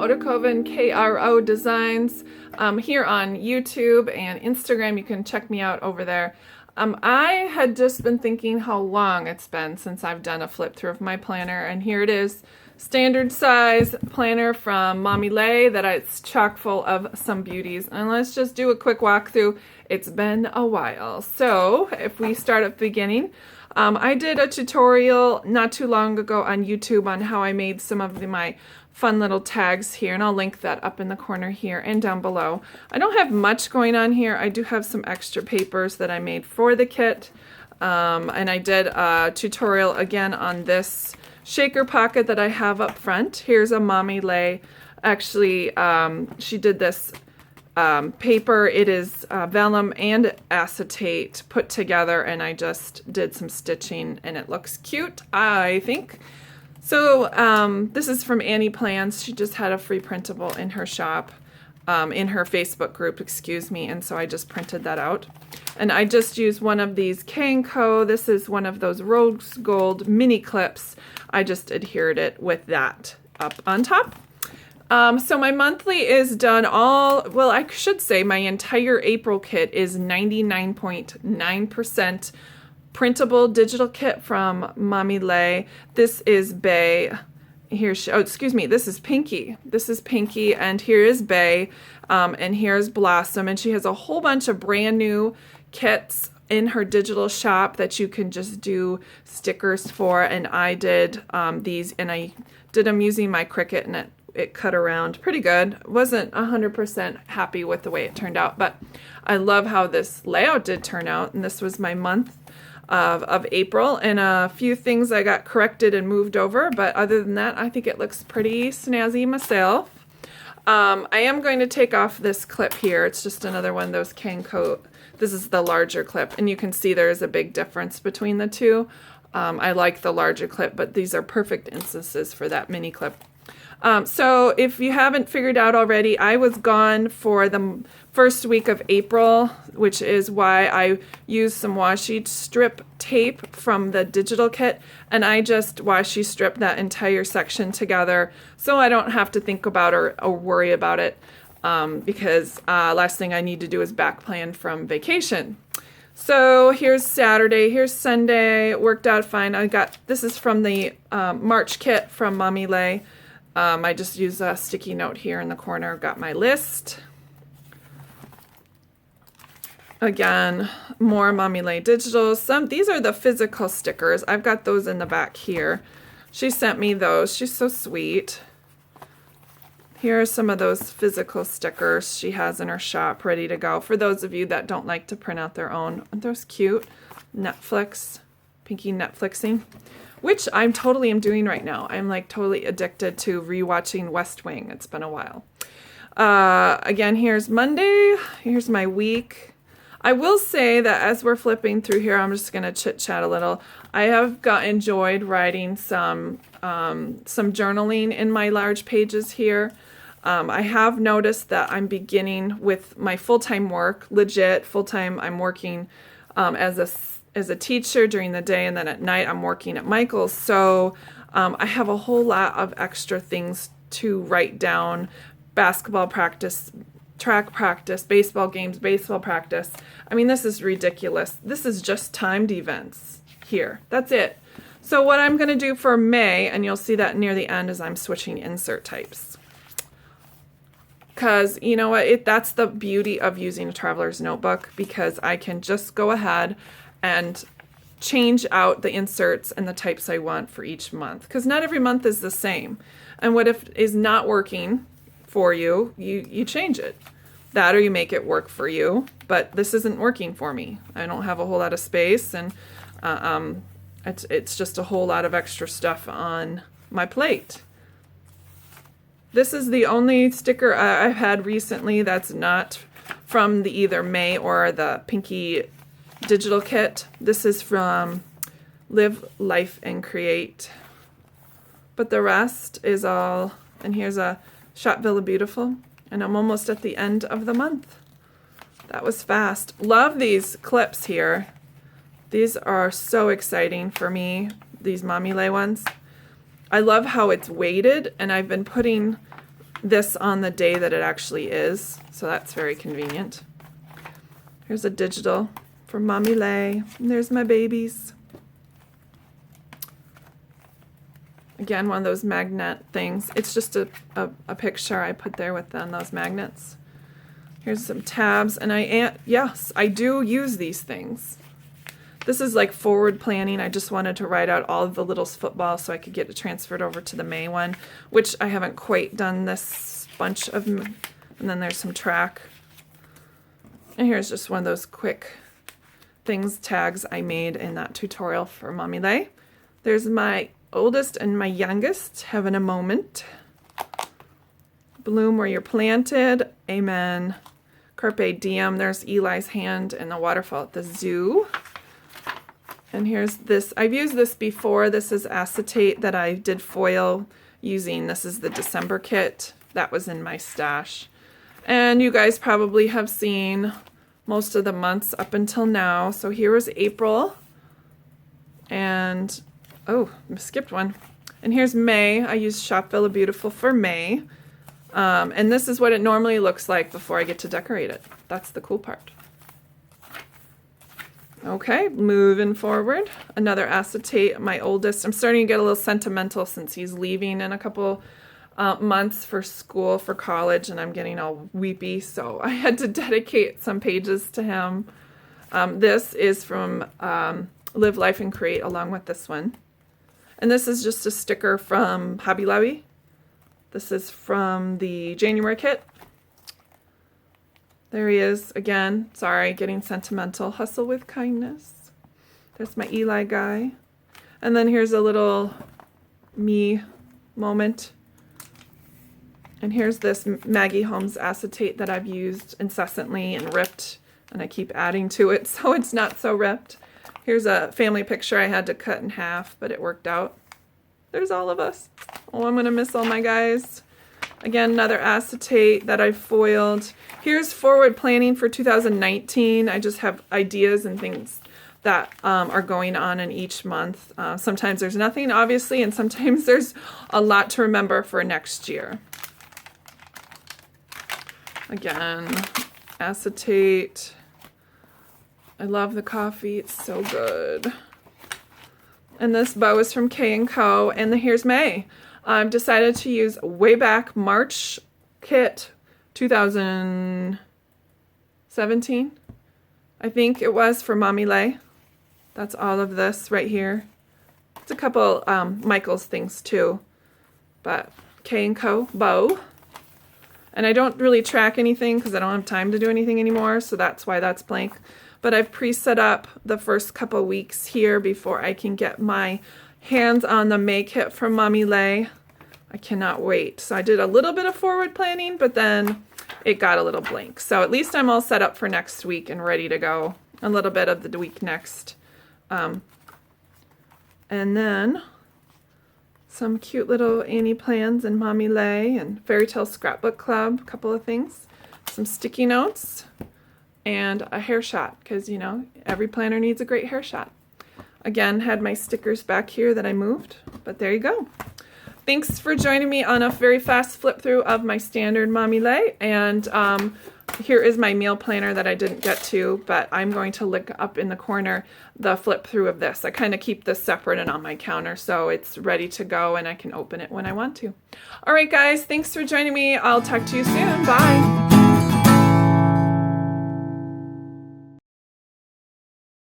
Otakoven KRO Designs here on YouTube and Instagram. You can check me out over there. I had just been thinking how long it's been since I've done a flip through of my planner, and here it is. Standard size planner from Lhey that it's chock full of some beauties. And let's just do a quick walkthrough. It's been a while. So if we start at the beginning, I did a tutorial not too long ago on YouTube on how I made some of my fun little tags here, and I'll link that up in the corner here and down below. I don't have much going on here. I do have some extra papers that I made for the kit, and I did a tutorial again on this shaker pocket that I have up front. Here's a Lhey. Actually, she did this paper. It is vellum and acetate put together, and I just did some stitching, and it looks cute, I think. So this is from Annie Plans. She just had a free printable in her shop, in her Facebook group, excuse me, and so I just printed that out. And I just used one of these Calico. This is one of those rose gold mini clips. I just adhered it with that up on top. So my monthly is done well, I should say my entire April kit is 99.9% printable digital kit from Lhey. This is Bay. This is Pinky. This is Pinky, and here is Bay, and here's Blossom, and she has a whole bunch of brand new kits in her digital shop that you can just do stickers for, and I did these, and I did them using my Cricut, and it cut around pretty good. Wasn't 100% happy with the way it turned out, but I love how this layout did turn out, and this was my month of April, and a few things I got corrected and moved over, but other than that, I think it looks pretty snazzy myself. I am going to take off this clip here. It's just another one of those Calico. This is the larger clip, and you can see there is a big difference between the two. I like the larger clip, but these are perfect instances for that mini clip. So if you haven't figured out already, I was gone for the first week of April, which is why I used some washi strip tape from the digital kit, and I just washi stripped that entire section together so I don't have to think about or worry about it, because last thing I need to do is back plan from vacation. So here's Saturday, here's Sunday. It worked out fine. This is from the March kit from Lhey. I just used a sticky note here in the corner. Got my list. Again, more Lhey digitals. These are the physical stickers. I've got those in the back here. She sent me those. She's so sweet. Here are some of those physical stickers she has in her shop ready to go. For those of you that don't like to print out their own. Aren't those cute? Netflix. Pinky Netflixing. Which I'm totally am doing right now. I'm like totally addicted to rewatching West Wing. It's been a while. Again, here's Monday. Here's my week. I will say that as we're flipping through here, I'm just going to chit-chat a little. I have enjoyed writing some journaling in my large pages here. I have noticed that I'm beginning with my full-time work, legit full-time. I'm working as a teacher during the day, and then at night I'm working at Michael's. So I have a whole lot of extra things to write down. Basketball practice, track practice, baseball games, baseball practice. I mean, this is ridiculous. This is just timed events here. That's it. So what I'm going to do for May, and you'll see that near the end, is I'm switching insert types. Because, you know what, that's the beauty of using a traveler's notebook, because I can just go ahead and change out the inserts and the types I want for each month, because not every month is the same. And what if is not working for you, you change it. That, or you make it work for you, but this isn't working for me. I don't have a whole lot of space, and it's just a whole lot of extra stuff on my plate. This is the only sticker I've had recently that's not from the either May or the Pinky digital kit. This is from Live, Life, and Create. But the rest is all, and here's a Shot Villa Beautiful, and I'm almost at the end of the month. That was fast. Love these clips here. These are so exciting for me, these Lhey ones. I love how it's weighted, and I've been putting this on the day that it actually is, so that's very convenient. Here's a digital from Mommy Lhey, and there's my babies. Again, one of those magnet things. It's just a picture I put there with those magnets. Here's some tabs, and yes, I do use these things. This is like forward planning. I just wanted to write out all of the Littles football so I could get it transferred over to the May one, which I haven't quite done this bunch of, and then there's some track. And here's just one of those quick tags I made in that tutorial for Mommy Lhey. There's my oldest and my youngest having a moment. Bloom where you're planted. Amen. Carpe diem. There's Eli's hand and the waterfall at the zoo. And here's this. I've used this before. This is acetate that I did foil using. This is the December kit. That was in my stash. And you guys probably have seen most of the months up until now. So here was April. And, oh, I skipped one. And here's May. I used Shop Villa Beautiful for May. And this is what it normally looks like before I get to decorate it. That's the cool part. Okay, moving forward. Another acetate, my oldest. I'm starting to get a little sentimental since he's leaving in a couple months for school, for college, and I'm getting all weepy, so I had to dedicate some pages to him. This is from Live Life and Create along with this one. And this is just a sticker from Hobby Lobby. This is from the January kit. There he is again. Sorry, getting sentimental. Hustle with kindness. There's my Eli guy. And then here's a little me moment. And here's this Maggie Holmes acetate that I've used incessantly and ripped. And I keep adding to it so it's not so ripped. Here's a family picture I had to cut in half, but it worked out. There's all of us. Oh, I'm going to miss all my guys. Again, another acetate that I foiled. Here's forward planning for 2019. I just have ideas and things that are going on in each month. Sometimes there's nothing, obviously, and sometimes there's a lot to remember for next year. Again, acetate. I love the coffee. It's so good. And this bow is from K&Co. And here's May. I've decided to use way back March kit 2017. I think it was for Mommy Lhey. That's all of this right here. It's a couple Michael's things too. But K&Co bow. And I don't really track anything because I don't have time to do anything anymore. So that's why that's blank. But I've pre-set up the first couple weeks here before I can get my hands on the May kit from Mommy Lhey. I cannot wait. So I did a little bit of forward planning, but then it got a little blank. So at least I'm all set up for next week and ready to go. A little bit of the week next. And then some cute little Annie plans and Mommy Lhey and Fairy Tale Scrapbook Club, a couple of things. Some sticky notes. And a hair shot, because, you know, every planner needs a great hair shot. Again, had my stickers back here that I moved, but there you go. Thanks for joining me on a very fast flip through of my standard Mommy Lhey. And here is my meal planner that I didn't get to, but I'm going to look up in the corner the flip through of this. I kind of keep this separate and on my counter, so it's ready to go and I can open it when I want to. All right, guys, thanks for joining me. I'll talk to you soon. Bye.